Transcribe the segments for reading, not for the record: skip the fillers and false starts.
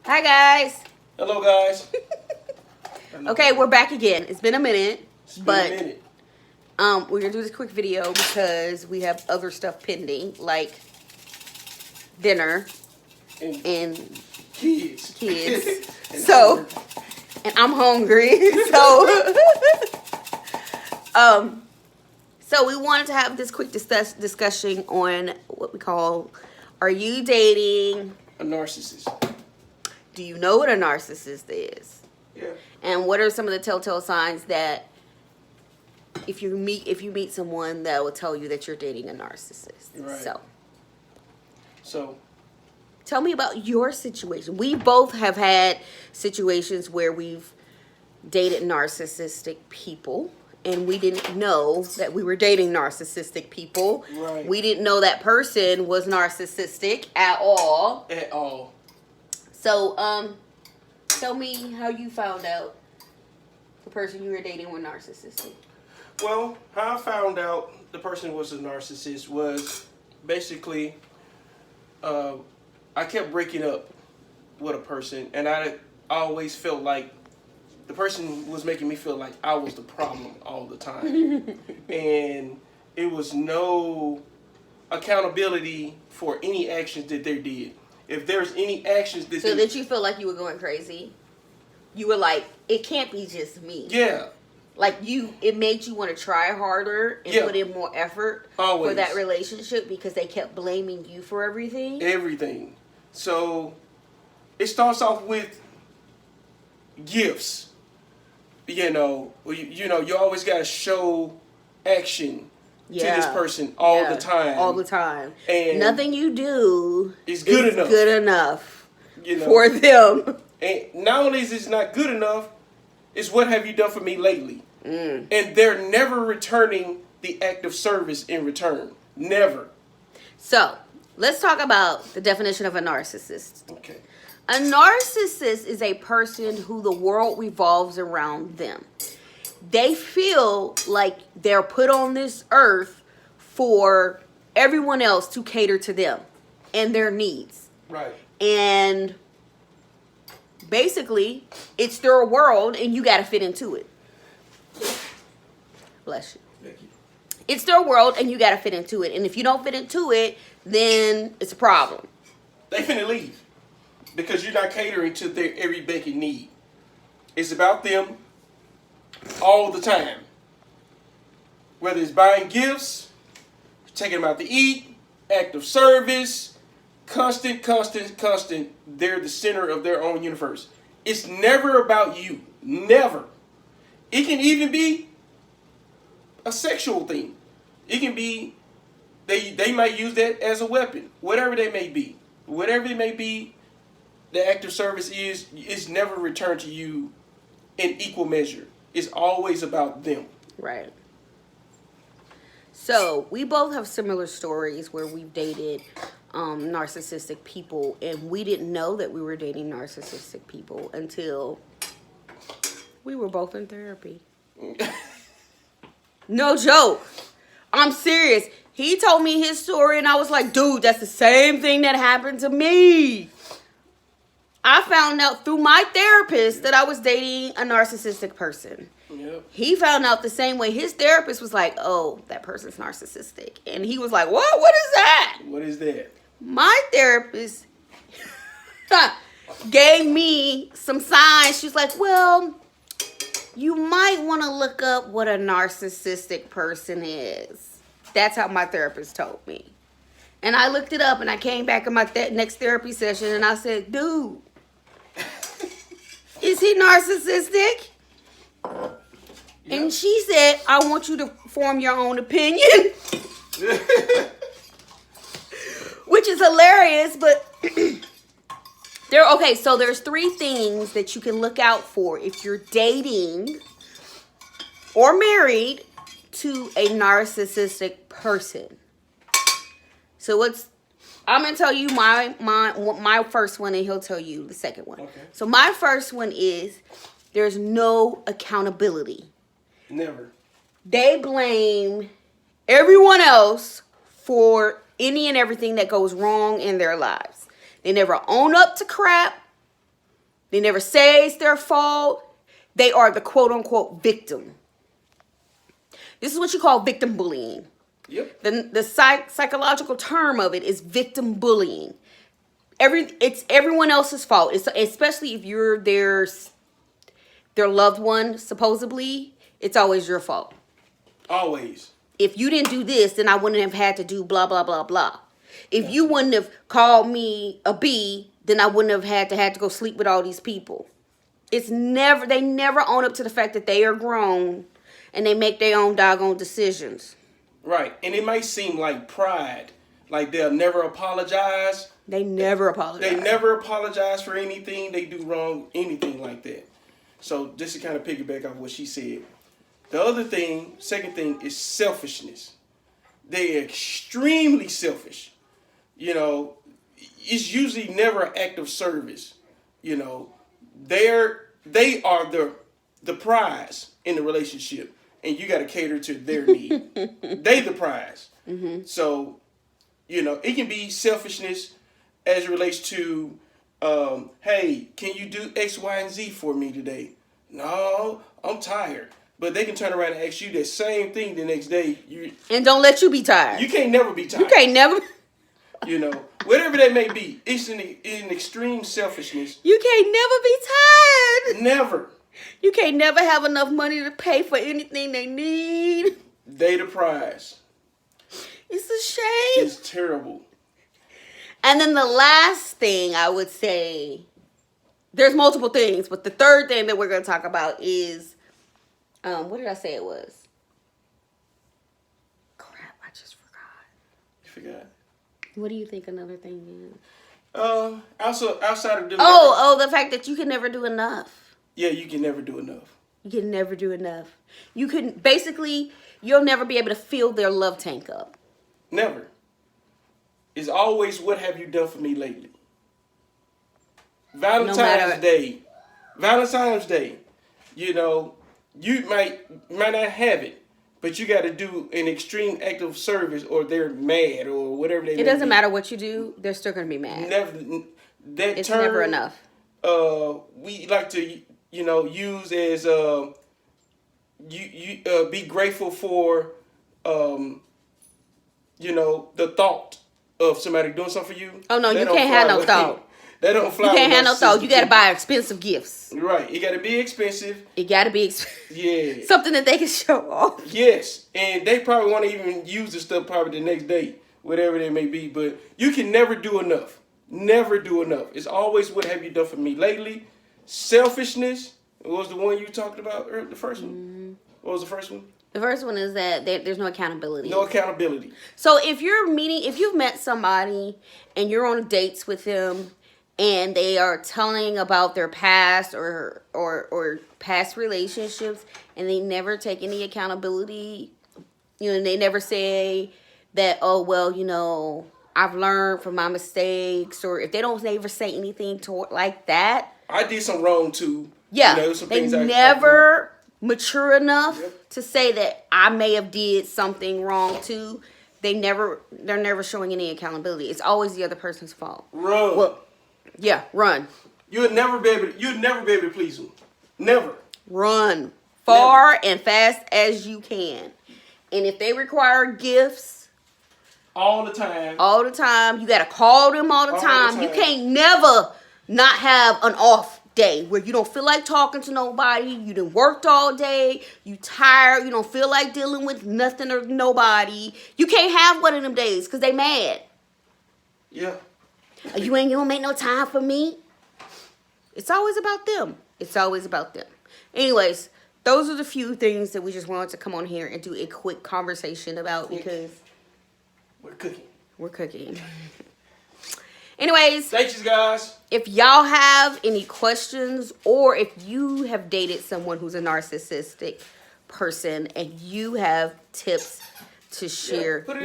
Hi guys. Hello, guys. Okay, we're back again. It's been a minute, It's been but a minute. we're gonna do this quick video because we have other stuff pending, like dinner and kids. And so, and I'm hungry. So we wanted to have this quick discussion on what we call: Are you dating a narcissist? Do you know what a narcissist is? Yeah. And what are some of the telltale signs that if you meet someone that will tell you that you're dating a narcissist? Right. So tell me about your situation. We both have had situations where we've dated narcissistic people and we didn't know that we were dating narcissistic people. Right. We didn't know that person was narcissistic at all. At all. So, tell me how you found out the person you were dating was narcissistic. Well, how I found out the person was a narcissist was basically, I kept breaking up with a person, and I always felt like the person was making me feel like I was the problem all the time. And it was no accountability for any actions that they did. If there's any actions that So did you feel like you were going crazy? You were like, it can't be just me. Yeah. Like it made you want to try harder and put in more effort for that relationship because they kept blaming you for everything? Everything. So it starts off with gifts. You always got to show action to this person all the time. All the time. And nothing you do is good enough for them. And not only is it not good enough, it's what have you done for me lately? And they're never returning the act of service in return. Never. So, let's talk about the definition of a narcissist. Okay. A narcissist is a person who the world revolves around them. They feel like they're put on this earth for everyone else to cater to them and their needs. Right. And basically, it's their world and you got to fit into it. Bless you. Thank you. It's their world and you got to fit into it. And if you don't fit into it, then it's a problem. They finna leave because you're not catering to their every basic need. It's about them all the time. Whether it's buying gifts, taking them out to eat, act of service, constant. They're the center of their own universe. It's never about you. Never. It can even be a sexual thing. It can be, they might use that as a weapon. Whatever they may be. Whatever it may be, the act of service is never returned to you in equal measure. It's always about them. Right. So, we both have similar stories where we've dated narcissistic people, and we didn't know that we were dating narcissistic people until we were both in therapy. No joke. I'm serious. He told me his story, and I was like, dude, that's the same thing that happened to me. I found out through my therapist that I was dating a narcissistic person. Yep. He found out the same way. His therapist was like, oh, that person's narcissistic. And he was like, what? What is that? What is that? My therapist gave me some signs. She's like, well, you might want to look up what a narcissistic person is. That's how my therapist told me. And I looked it up and I came back in my next therapy session and I said, dude, is he narcissistic? Yep. And she said, I want you to form your own opinion. Which is hilarious, but so there's 3 things that you can look out for if you're dating or married to a narcissistic person. So I'm going to tell you my first one, and he'll tell you the second one. Okay. So my first one is there's no accountability. Never. They blame everyone else for any and everything that goes wrong in their lives. They never own up to crap. They never say it's their fault. They are the quote-unquote victim. This is what you call victim bullying. Yep. The psychological term of it is victim bullying. It's everyone else's fault. It's especially if you're their loved one, supposedly, it's always your fault. Always. If you didn't do this, then I wouldn't have had to do blah, blah, blah, blah. If you wouldn't have called me a B, then I wouldn't have had to go sleep with all these people. They never own up to the fact that they are grown and they make their own doggone decisions. Right. And it might seem like pride. Like they'll never apologize. They never apologize. They never apologize for anything they do wrong, anything like that. So just to kind of piggyback off what she said. The other thing, second thing, is selfishness. They're extremely selfish. You know, it's usually never an act of service. You know, they are the prize in the relationship, and you got to cater to their need. They the prize. Mm-hmm. So, you know, it can be selfishness as it relates to, hey, can you do X, Y, and Z for me today? No, I'm tired. But they can turn around and ask you the same thing the next day. And don't let you be tired. You can't never be tired. You can't never. You know, whatever that may be, it's an extreme selfishness. You can't never be tired. Never. You can't never have enough money to pay for anything they need. They the prize. It's a shame. It's terrible. And then the last thing I would say, there's multiple things, but the third thing that we're going to talk about is, what did I say it was? Crap, I just forgot. You forgot? What do you think another thing is? Also, outside of doing the fact that you can never do enough. Yeah, you can never do enough. You can never do enough. You can, basically, you'll never be able to fill their love tank up. Never. It's always, what have you done for me lately? Valentine's Day. You know, you might not have it, but you got to do an extreme act of service, or they're mad, or whatever they. It doesn't matter what you do; they're still gonna be mad. It's never enough. We like to, use as be grateful for, the thought of somebody doing something for you. Oh no, you can't have no thought. That don't fly. You can't have no thought. You got to buy expensive gifts. Right. It got to be expensive. Yeah. Something that they can show off. Yes. And they probably want to even use the stuff probably the next day, whatever they may be. But you can never do enough. Never do enough. It's always, what have you done for me lately? Selfishness. What was the one you talked about earlier, the first one? Mm-hmm. What was the first one? The first one is that there's no accountability. No accountability. So if you've met somebody and you're on dates with them, and they are telling about their past or past relationships, and they never take any accountability. They never say that, oh, well, I've learned from my mistakes, or if they don't ever say anything like that. I did some wrong too. Yeah, they never mature enough to say that I may have did something wrong too. They're never showing any accountability. It's always the other person's fault. Run. Well, yeah, run. You'd never be able to please them. Never. Run far and fast as you can. And if they require gifts all the time, you gotta call them all the time. You can't never not have an off day where you don't feel like talking to nobody. You done worked all day. You tired. You don't feel like dealing with nothing or nobody. You can't have one of them days because they mad. Yeah. You ain't gonna make no time for me. It's always about them. Anyways, those are the few things that we just wanted to come on here and do a quick conversation about because we're cooking. Anyways, thank you guys. If y'all have any questions, or if you have dated someone who's a narcissistic person and you have tips to share, put it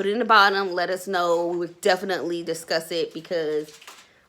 in the bottom. Let us know. We would definitely discuss it because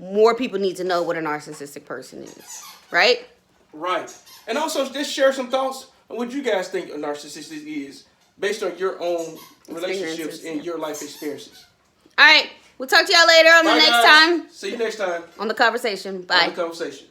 more people need to know what a narcissistic person is. Right? Right. And also just share some thoughts on what you guys think a narcissist is based on your own relationships and your life experiences. All right. We'll talk to y'all later on the Bye, next guys. time See you next time on the conversation. on Bye. the conversation.